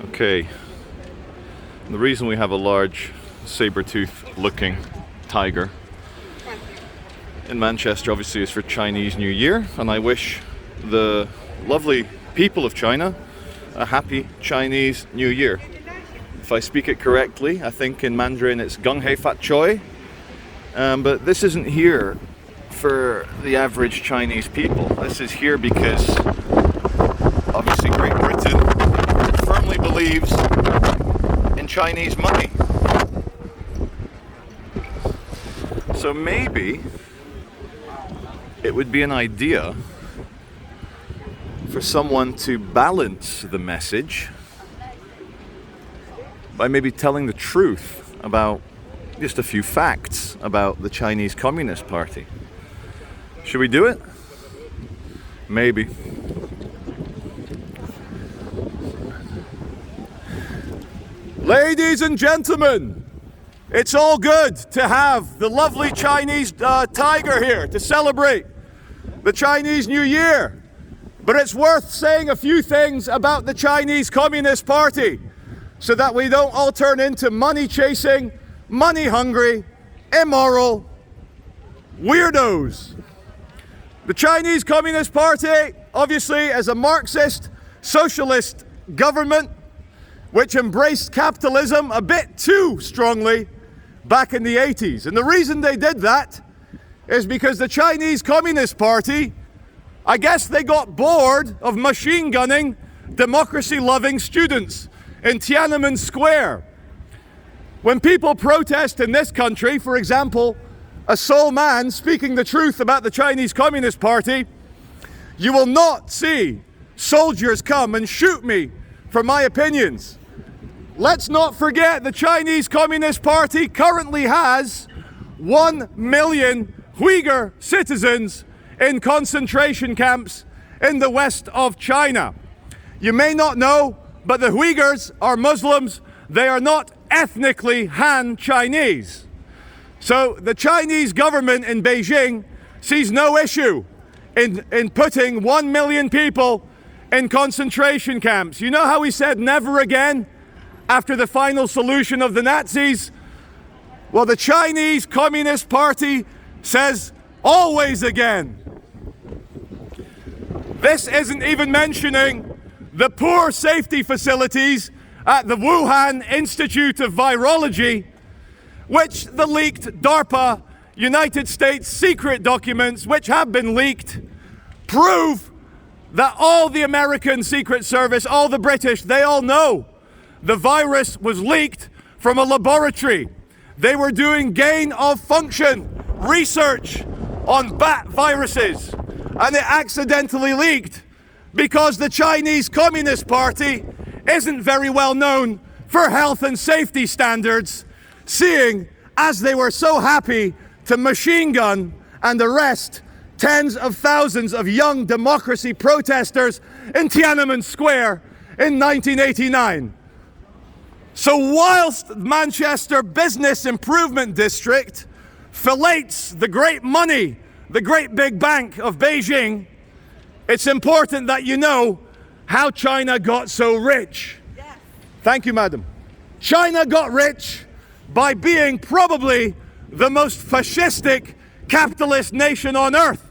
Okay, the reason we have a large saber-tooth looking tiger in Manchester obviously is for Chinese New Year, and I wish the lovely people of China a happy Chinese New Year. If I speak it correctly, I think in Mandarin it's Gung Hei Fat Choi, but this isn't here for the average Chinese people. This is here because obviously Great Britain firmly believes in Chinese money. So maybe it would be an idea for someone to balance the message by maybe telling the truth about just a few facts about the Chinese Communist Party. Should we do it? Maybe. Ladies and gentlemen, it's all good to have the lovely Chinese tiger here to celebrate the Chinese New Year. But it's worth saying a few things about the Chinese Communist Party so that we don't all turn into money-chasing, money-hungry, immoral weirdos. The Chinese Communist Party, obviously, is a Marxist, socialist government which embraced capitalism a bit too strongly back in the 80s. And the reason they did that is because the Chinese Communist Party, I guess they got bored of machine gunning democracy-loving students in Tiananmen Square. When people protest in this country, for example, a sole man speaking the truth about the Chinese Communist Party, you will not see soldiers come and shoot me for my opinions. Let's not forget the Chinese Communist Party currently has 1 million Uyghur citizens in concentration camps in the west of China. You may not know, but the Uyghurs are Muslims. They are not ethnically Han Chinese. So the Chinese government in Beijing sees no issue in putting 1 million people in concentration camps. You know how he said never again after the final solution of the Nazis? Well, the Chinese Communist Party says always again. This isn't even mentioning the poor safety facilities at the Wuhan Institute of Virology, which the leaked DARPA United States secret documents, which have been leaked, prove that all the American Secret Service, all the British, they all know the virus was leaked from a laboratory. They were doing gain of function research on bat viruses, and it accidentally leaked because the Chinese Communist Party isn't very well known for health and safety standards, seeing as they were so happy to machine gun and arrest tens of thousands of young democracy protesters in Tiananmen Square in 1989. So whilst Manchester Business Improvement District fillets the great money, the great big bank of Beijing, it's important that you know how China got so rich. Yes. Thank you, madam. China got rich by being probably the most fascistic capitalist nation on earth.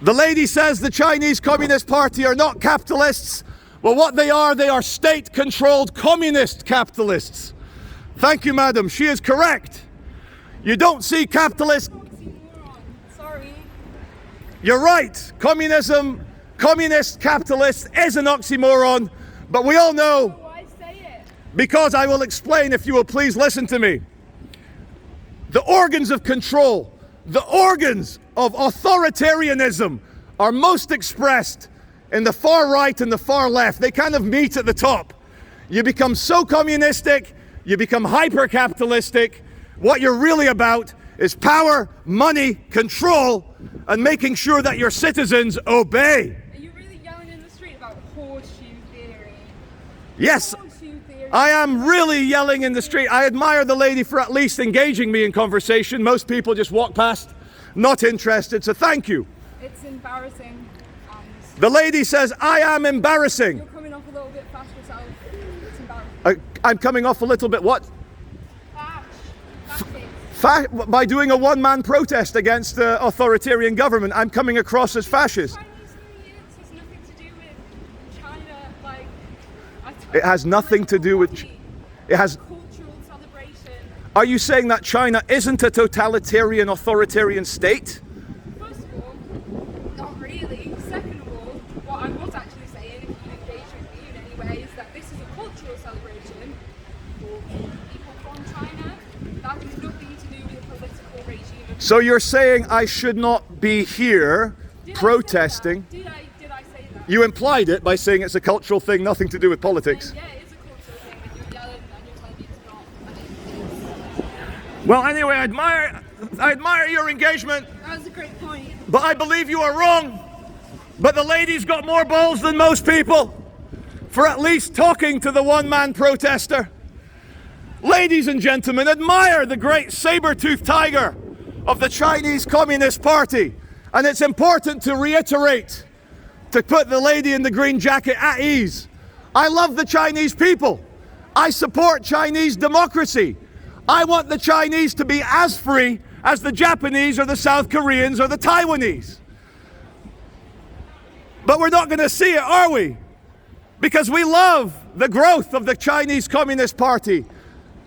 The lady says the Chinese Communist Party are not capitalists. Well, what they are state-controlled communist capitalists. Thank you, madam. She is correct. You don't see capitalists. Sorry. You're right. Communism, communist capitalist is an oxymoron, but we all know. Why say it? Because I will explain if you will please listen to me. The organs of control, the organs of authoritarianism are most expressed in the far right and the far left. They kind of meet at the top. You become so communistic, you become hyper-capitalistic. What you're really about is power, money, control, and making sure that your citizens obey. Are you really yelling in the street about horseshoe theory? Yes, Horseshoe theory. I am really yelling in the street. I admire the lady for at least engaging me in conversation. Most people just walk past, not interested, so thank you. It's embarrassing. The lady says, I am embarrassing. You're coming off a little bit fast yourself. It's embarrassing. I'm coming off a little bit what? Fascist. By doing a one-man protest against the authoritarian government, I'm coming across as fascist. Chinese New Year has nothing to do with China. Like, It has nothing to do with... It has... cultural celebration. Are you saying that China isn't a totalitarian, authoritarian state? First of all, not really. Second of all, what I was actually saying, if you engage with me in any way, is that this is a cultural celebration for people from China. That has nothing to do with the political regime. So you're saying I should not be here protesting? Did I say that? You implied it by saying it's a cultural thing, nothing to do with politics. Yeah, it's a cultural thing, and you're yelling and you're telling me it's not. And it is. Well, anyway, I admire your engagement, That was a great point. but I believe you are wrong. But the lady's got more balls than most people for at least talking to the one-man protester. Ladies and gentlemen, admire the great saber-toothed tiger of the Chinese Communist Party. And it's important to reiterate, to put the lady in the green jacket at ease. I love the Chinese people. I support Chinese democracy. I want the Chinese to be as free as the Japanese or the South Koreans or the Taiwanese. But we're not going to see it, are we? Because we love the growth of the Chinese Communist Party.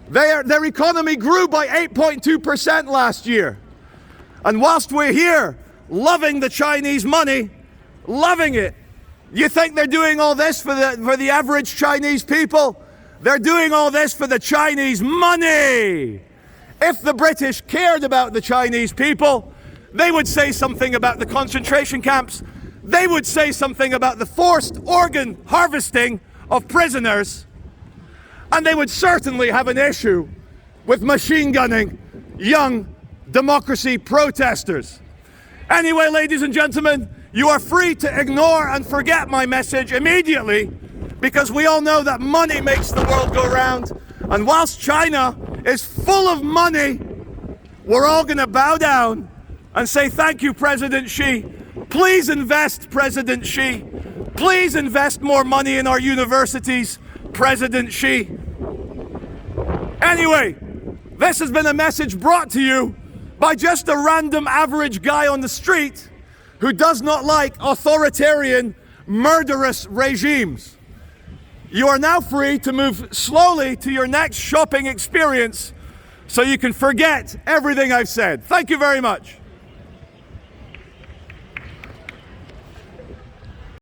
Their economy grew by 8.2% last year. And whilst we're here loving the Chinese money, loving it, you think they're doing all this for the average Chinese people? They're doing all this for the Chinese money. If the British cared about the Chinese people, they would say something about the concentration camps. They would say something about the forced organ harvesting of prisoners. And they would certainly have an issue with machine gunning young democracy protesters. Anyway, ladies and gentlemen, you are free to ignore and forget my message immediately, because we all know that money makes the world go round. And whilst China is full of money, we're all going to bow down and say, thank you, President Xi. Please invest, President Xi. Please invest more money in our universities, President Xi. Anyway, this has been a message brought to you by just a random average guy on the street who does not like authoritarian, murderous regimes. You are now free to move slowly to your next shopping experience so you can forget everything I've said. Thank you very much.